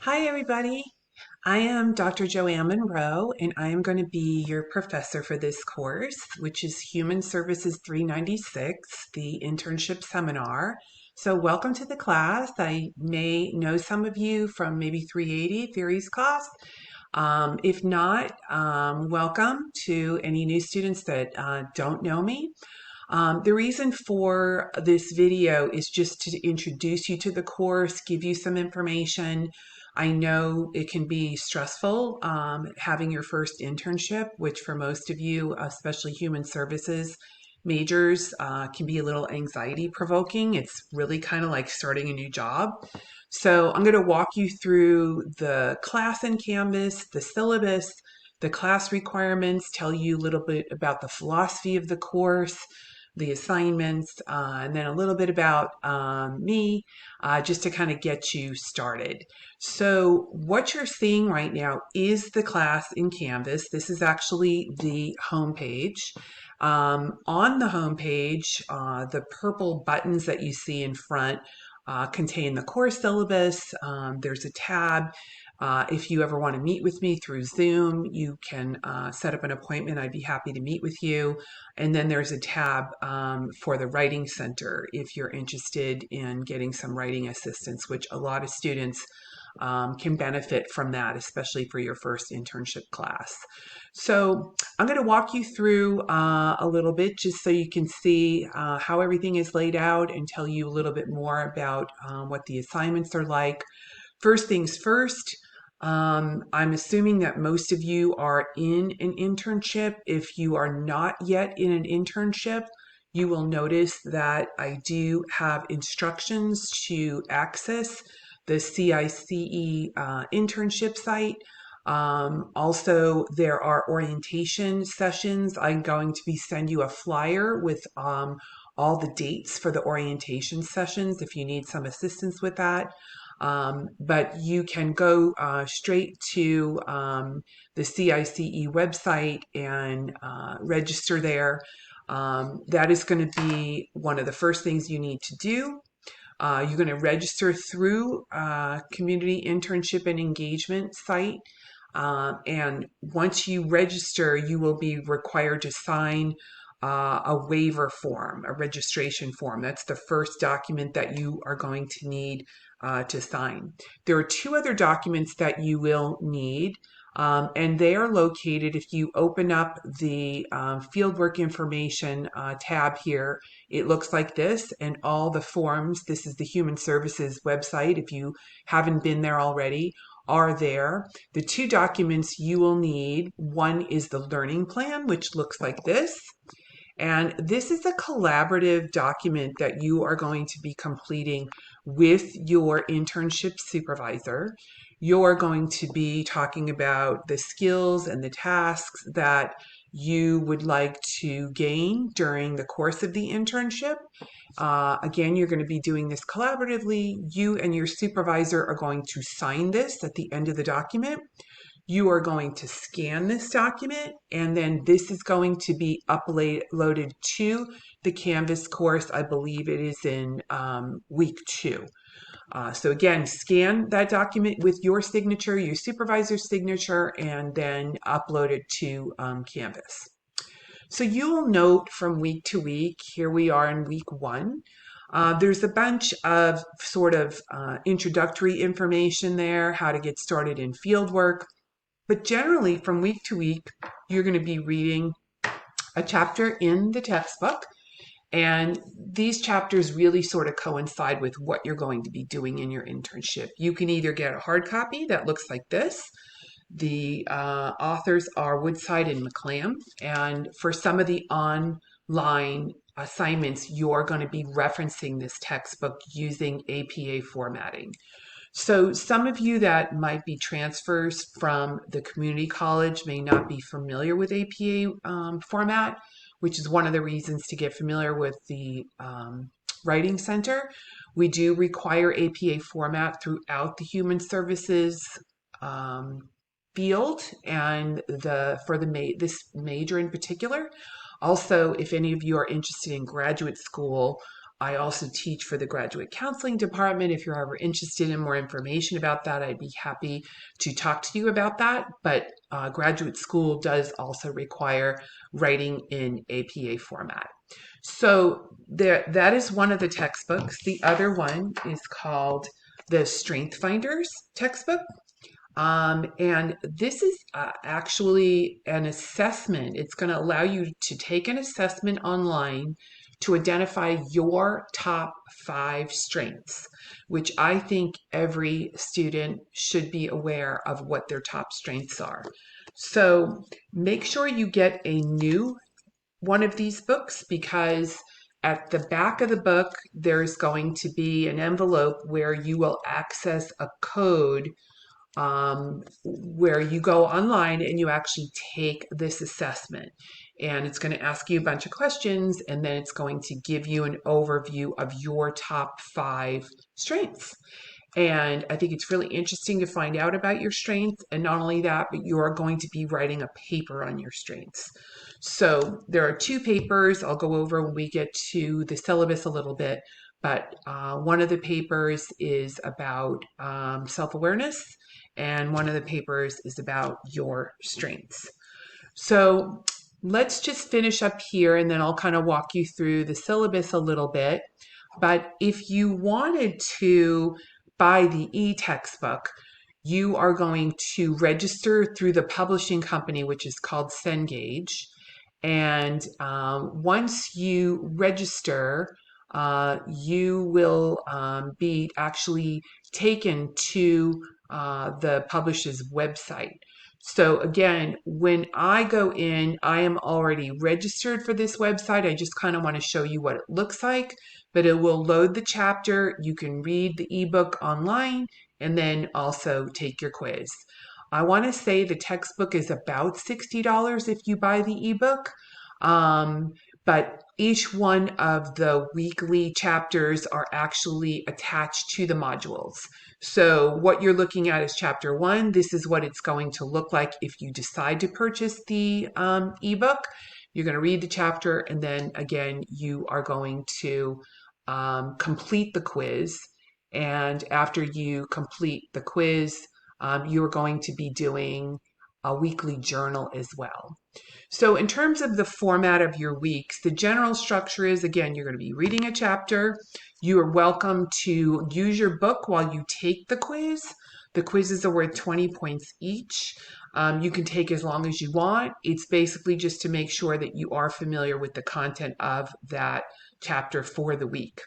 Hi, everybody. I am Dr. Joanne Munro, and I am going to be your professor for this course, which is Human Services 396, the internship seminar. So welcome to the class. I may know some of you from maybe 380 theories class. If not, welcome to any new students that don't know me. The reason for this video is just to introduce you to the course, give you some information. I know it can be stressful having your first internship, which for most of you, especially human services majors, can be a little anxiety provoking. It's really kind of like starting a new job. So I'm going to walk you through the class in Canvas, the syllabus, the class requirements, tell you a little bit about the philosophy of the course, the assignments, and then a little bit about me, just to kind of get you started. So what you're seeing right now is the class in Canvas. This is actually the home page. On the home page, the purple buttons that you see in front contain the course syllabus. There's a tab. If you ever want to meet with me through Zoom, you can set up an appointment. I'd be happy to meet with you. And then there's a tab for the Writing Center if you're interested in getting some writing assistance, which a lot of students can benefit from that, especially for your first internship class. So I'm going to walk you through a little bit just so you can see how everything is laid out and tell you a little bit more about what the assignments are like. First things first, I'm assuming that most of you are in an internship. If you are not yet in an internship, you will notice that I do have instructions to access the CICE internship site. Also, there are orientation sessions. I'm going to be send you a flyer with all the dates for the orientation sessions if you need some assistance with that. But you can go straight to the CICE website and register there. That is going to be one of the first things you need to do. You're going to register through Community Internship and Engagement site. And once you register, you will be required to sign a waiver form, a registration form. That's the first document that you are going to need to sign. There are two other documents that you will need. And they are located, if you open up the fieldwork information tab here, it looks like this, and all the forms, this is the Human Services website, if you haven't been there already, are there. The two documents you will need, one is the learning plan, which looks like this. And this is a collaborative document that you are going to be completing with your internship supervisor. You're going to be talking about the skills and the tasks that you would like to gain during the course of the internship. Again, you're going to be doing this collaboratively. You and your supervisor are going to sign this at the end of the document. You are going to scan this document, and then this is going to be uploaded to the Canvas course. I believe it is in week 2. So again, scan that document with your signature, your supervisor's signature, and then upload it to Canvas. So you will note from week to week, here we are in week 1, there's a bunch of sort of introductory information there, how to get started in fieldwork. But generally, from week to week, you're going to be reading a chapter in the textbook. And these chapters really sort of coincide with what you're going to be doing in your internship. You can either get a hard copy that looks like this. The authors are Woodside and McClam. And for some of the online assignments, you're going to be referencing this textbook using APA formatting. So some of you that might be transfers from the community college may not be familiar with APA format, which is one of the reasons to get familiar with the Writing Center. We do require APA format throughout the Human Services field and for this major in particular. Also, if any of you are interested in graduate school, I also teach for the graduate counseling department. If you're ever interested in more information about that, I'd be happy to talk to you about that. But graduate school does also require writing in APA format. So that is one of the textbooks. The other one is called the Strength Finders textbook. And this is actually an assessment. It's going to allow you to take an assessment online to identify your top 5 strengths, which I think every student should be aware of what their top strengths are. So make sure you get a new one of these books, because at the back of the book, there's going to be an envelope where you will access a code where you go online and you actually take this assessment. And it's going to ask you a bunch of questions, and then it's going to give you an overview of your top 5 strengths. And I think it's really interesting to find out about your strengths. And not only that, but you're going to be writing a paper on your strengths. So there are 2 papers I'll go over when we get to the syllabus a little bit. But one of the papers is about self-awareness, and one of the papers is about your strengths. So let's just finish up here, and then I'll kind of walk you through the syllabus a little bit. But if you wanted to buy the e-textbook, you are going to register through the publishing company, which is called Cengage. And once you register, you will be actually taken to the publisher's website. So again, when I go in, I am already registered for this website. I just kind of want to show you what it looks like, but it will load the chapter. You can read the ebook online and then also take your quiz. I want to say the textbook is about $60 if you buy the ebook. But each one of the weekly chapters are actually attached to the modules. So what you're looking at is chapter 1. This is what it's going to look like if you decide to purchase the ebook. You're going to read the chapter, and then again, you are going to complete the quiz. And after you complete the quiz, you are going to be doing a weekly journal as well. So in terms of the format of your weeks, the general structure is, again, you're going to be reading a chapter. You are welcome to use your book while you take the quiz. The quizzes are worth 20 points each. You can take as long as you want. It's basically just to make sure that you are familiar with the content of that chapter for the week.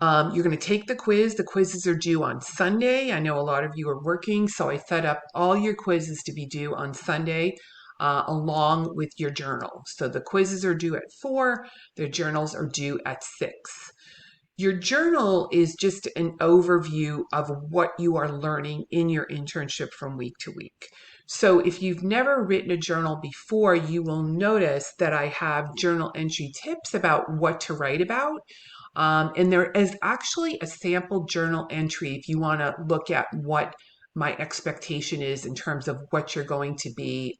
You're going to take the quiz. The quizzes are due on Sunday. I know a lot of you are working, so I set up all your quizzes to be due on Sunday along with your journal. So the quizzes are due at 4. The journals are due at 6. Your journal is just an overview of what you are learning in your internship from week to week. So if you've never written a journal before, you will notice that I have journal entry tips about what to write about. And there is actually a sample journal entry if you want to look at what my expectation is in terms of what you're going to be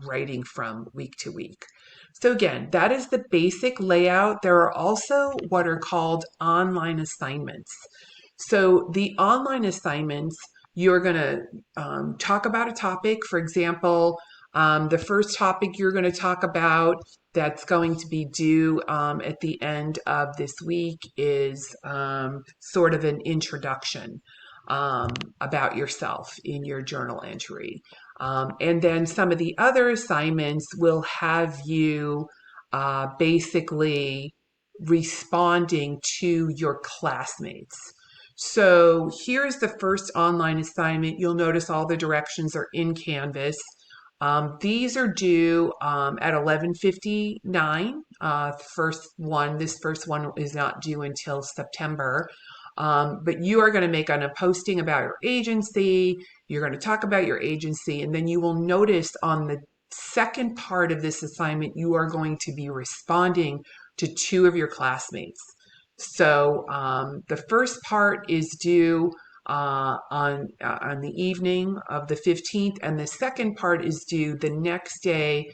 writing from week to week. So again, that is the basic layout. There are also what are called online assignments. So the online assignments, you're going to talk about a topic. For example, the first topic you're going to talk about that's going to be due at the end of this week is sort of an introduction about yourself in your journal entry. And then some of the other assignments will have you basically responding to your classmates. So here's the first online assignment. You'll notice all the directions are in Canvas. These are due at 11:59. This first one is not due until September. But you are going to make a posting about your agency. You're going to talk about your agency, and then you will notice on the second part of this assignment, you are going to be responding to 2 of your classmates. So the first part is due on the evening of the 15th, and the second part is due the next day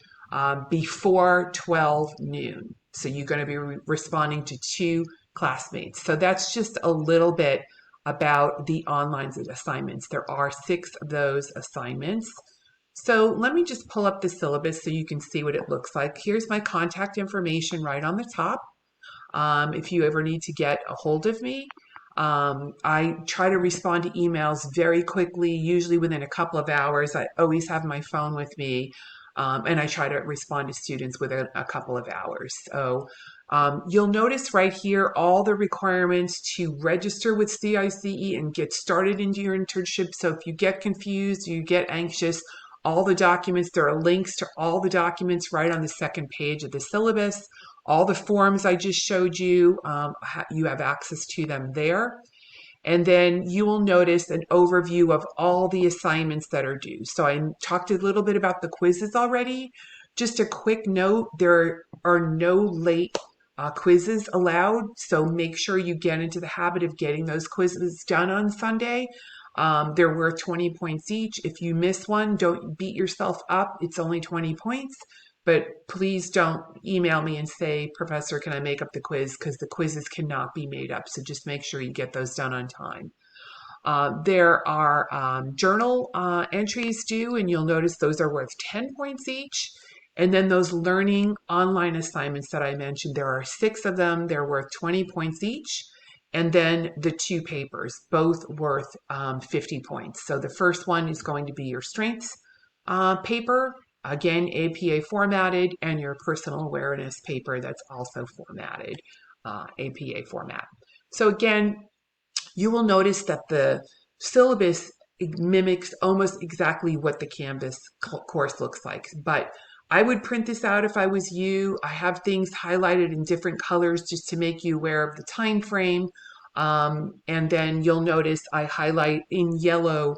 before 12 noon. So you're going to be responding to 2 classmates. So that's just a little bit about the online assignments. There are 6 of those assignments. So let me just pull up the syllabus so you can see what it looks like. Here's my contact information right on the top. If you ever need to get a hold of me, I try to respond to emails very quickly, usually within a couple of hours. I always have my phone with me, and I try to respond to students within a couple of hours. So you'll notice right here all the requirements to register with CICE and get started into your internship. So if you get confused, you get anxious, all the documents, there are links to all the documents right on the second page of the syllabus. All the forms I just showed you, you have access to them there. And then you will notice an overview of all the assignments that are due. So I talked a little bit about the quizzes already. Just a quick note, there are no late quizzes allowed. So make sure you get into the habit of getting those quizzes done on Sunday. They're worth 20 points each. If you miss one, don't beat yourself up. It's only 20 points. But please don't email me and say, Professor, can I make up the quiz? Because the quizzes cannot be made up. So just make sure you get those done on time. There are journal entries due, and you'll notice those are worth 10 points each. And then those learning online assignments that I mentioned, there are 6 of them. They're worth 20 points each. And then the 2 papers, both worth 50 points. So the first one is going to be your strengths paper, again, APA formatted, and your personal awareness paper that's also formatted, APA format. So again, you will notice that the syllabus mimics almost exactly what the Canvas course looks like, but I would print this out if I was you. I have things highlighted in different colors just to make you aware of the time frame. And then you'll notice I highlight in yellow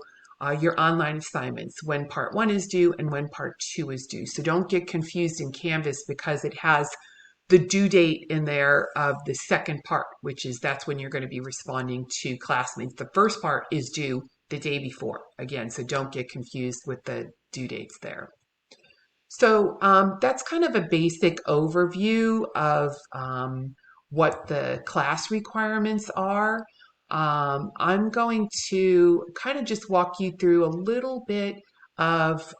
your online assignments, when part 1 is due and when part 2 is due. So don't get confused in Canvas because it has the due date in there of the second part, which is that's when you're going to be responding to classmates. The first part is due the day before, again, so don't get confused with the due dates there. So that's kind of a basic overview of what the class requirements are. I'm going to kind of just walk you through a little bit of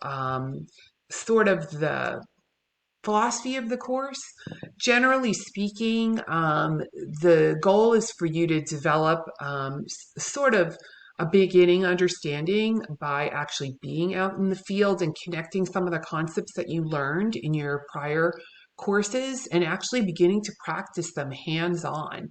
sort of the philosophy of the course. Generally speaking, the goal is for you to develop sort of a beginning understanding by actually being out in the field and connecting some of the concepts that you learned in your prior courses and actually beginning to practice them hands-on.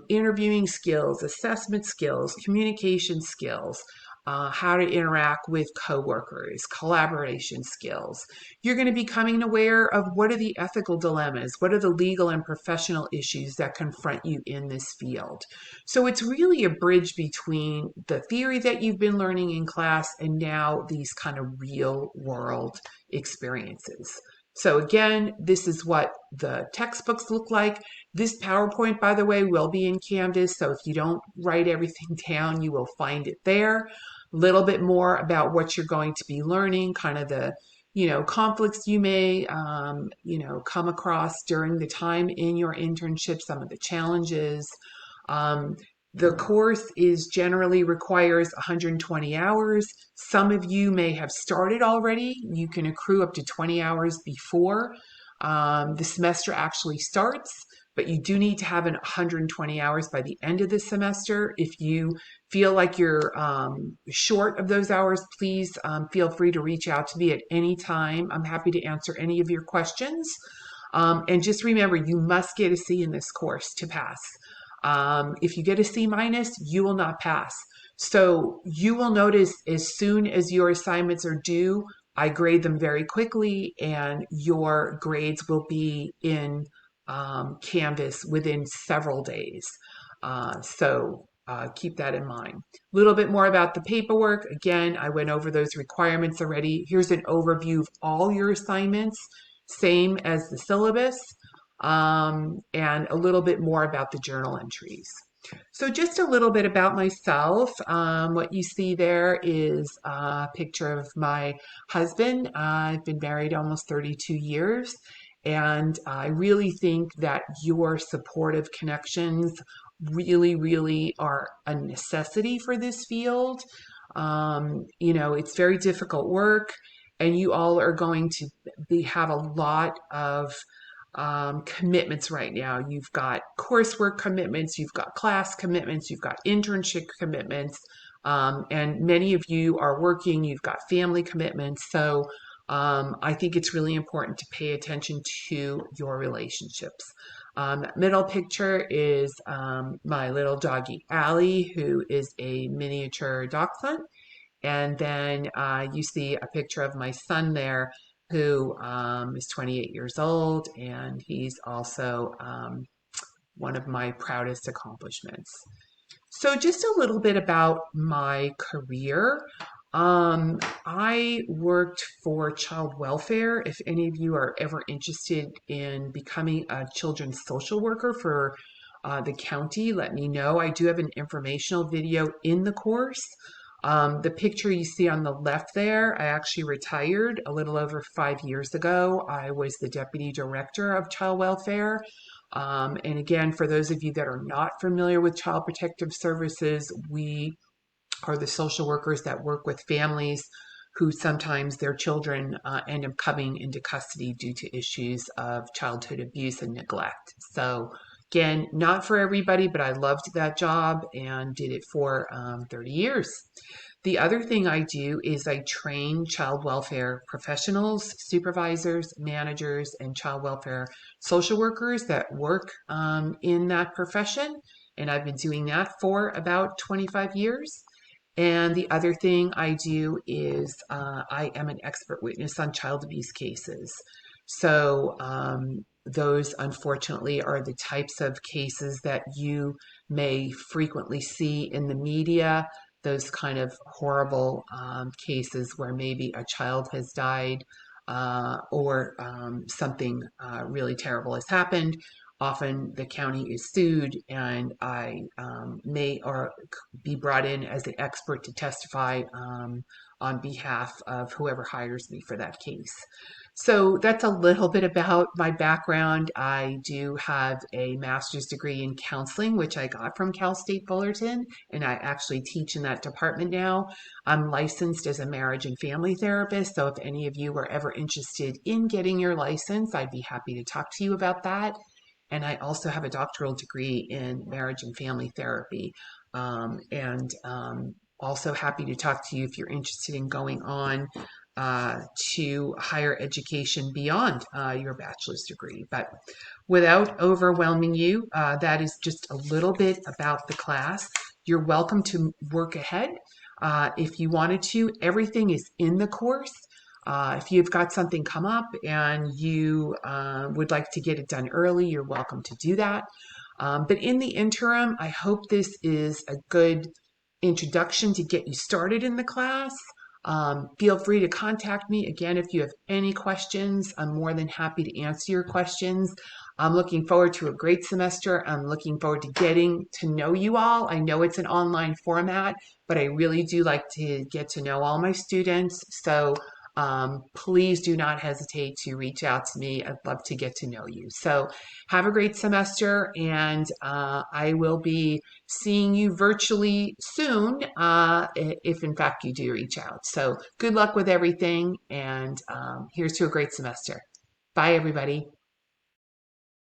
Interviewing skills, assessment skills, communication skills, how to interact with coworkers, collaboration skills. You're going to be becoming aware of what are the ethical dilemmas, what are the legal and professional issues that confront you in this field. So it's really a bridge between the theory that you've been learning in class and now these kind of real world experiences. So again, this is what the textbooks look like. This PowerPoint, by the way, will be in Canvas. So if you don't write everything down, you will find it there. A little bit more about what you're going to be learning, kind of the, conflicts you may, come across during the time in your internship, some of the challenges. The course generally requires 120 hours. Some of you may have started already. You can accrue up to 20 hours before the semester actually starts, but you do need to have 120 hours by the end of the semester. If you feel like you're short of those hours, please feel free to reach out to me at any time. I'm happy to answer any of your questions. And just remember, you must get a C in this course to pass. If you get a C minus, you will not pass. So you will notice as soon as your assignments are due, I grade them very quickly and your grades will be in Canvas within several days. So keep that in mind. A little bit more about the paperwork. Again, I went over those requirements already. Here's an overview of all your assignments, same as the syllabus. And a little bit more about the journal entries. So just a little bit about myself. What you see there is a picture of my husband. I've been married almost 32 years. And I really think that your supportive connections really, really are a necessity for this field. It's very difficult work, and you all are going to have a lot of commitments right now. You've got coursework commitments, you've got class commitments, you've got internship commitments, and many of you are working, you've got family commitments. So I think it's really important to pay attention to your relationships. That middle picture is my little doggy, Allie, who is a miniature dachshund. And then you see a picture of my son there, who is 28 years old, and he's also one of my proudest accomplishments. So, just a little bit about my career. I worked for child welfare. If any of you are ever interested in becoming a children's social worker for the county, let me know. I do have an informational video in the course. The picture you see on the left there, I actually retired a little over 5 years ago. I was the deputy director of child welfare. And again, for those of you that are not familiar with Child Protective Services, we are the social workers that work with families who sometimes their children end up coming into custody due to issues of childhood abuse and neglect. So again, not for everybody, but I loved that job and did it for 30 years. The other thing I do is I train child welfare professionals, supervisors, managers, and child welfare social workers that work in that profession. And I've been doing that for about 25 years. And the other thing I do is I am an expert witness on child abuse cases. So those, unfortunately, are the types of cases that you may frequently see in the media, those kind of horrible cases where maybe a child has died or something really terrible has happened. Often the county is sued, and I may or be brought in as the expert to testify on behalf of whoever hires me for that case. So that's a little bit about my background. I do have a master's degree in counseling, which I got from Cal State Fullerton, and I actually teach in that department now. I'm licensed as a marriage and family therapist, so if any of you are ever interested in getting your license, I'd be happy to talk to you about that. And I also have a doctoral degree in marriage and family therapy. And also happy to talk to you if you're interested in going on to higher education beyond your bachelor's degree. But without overwhelming you, that is just a little bit about the class. You're welcome to work ahead if you wanted to. Everything is in the course. If you've got something come up and you would like to get it done early, you're welcome to do that. But in the interim, I hope this is a good introduction to get you started in the class. Feel free to contact me again if you have any questions. I'm more than happy to answer your questions. I'm looking forward to a great semester. I'm looking forward to getting to know you all. I know it's an online format, but I really do like to get to know all my students. So please do not hesitate to reach out to me. I'd love to get to know you. So have a great semester, and I will be seeing you virtually soon if in fact you do reach out. So good luck with everything, and here's to a great semester. Bye, everybody.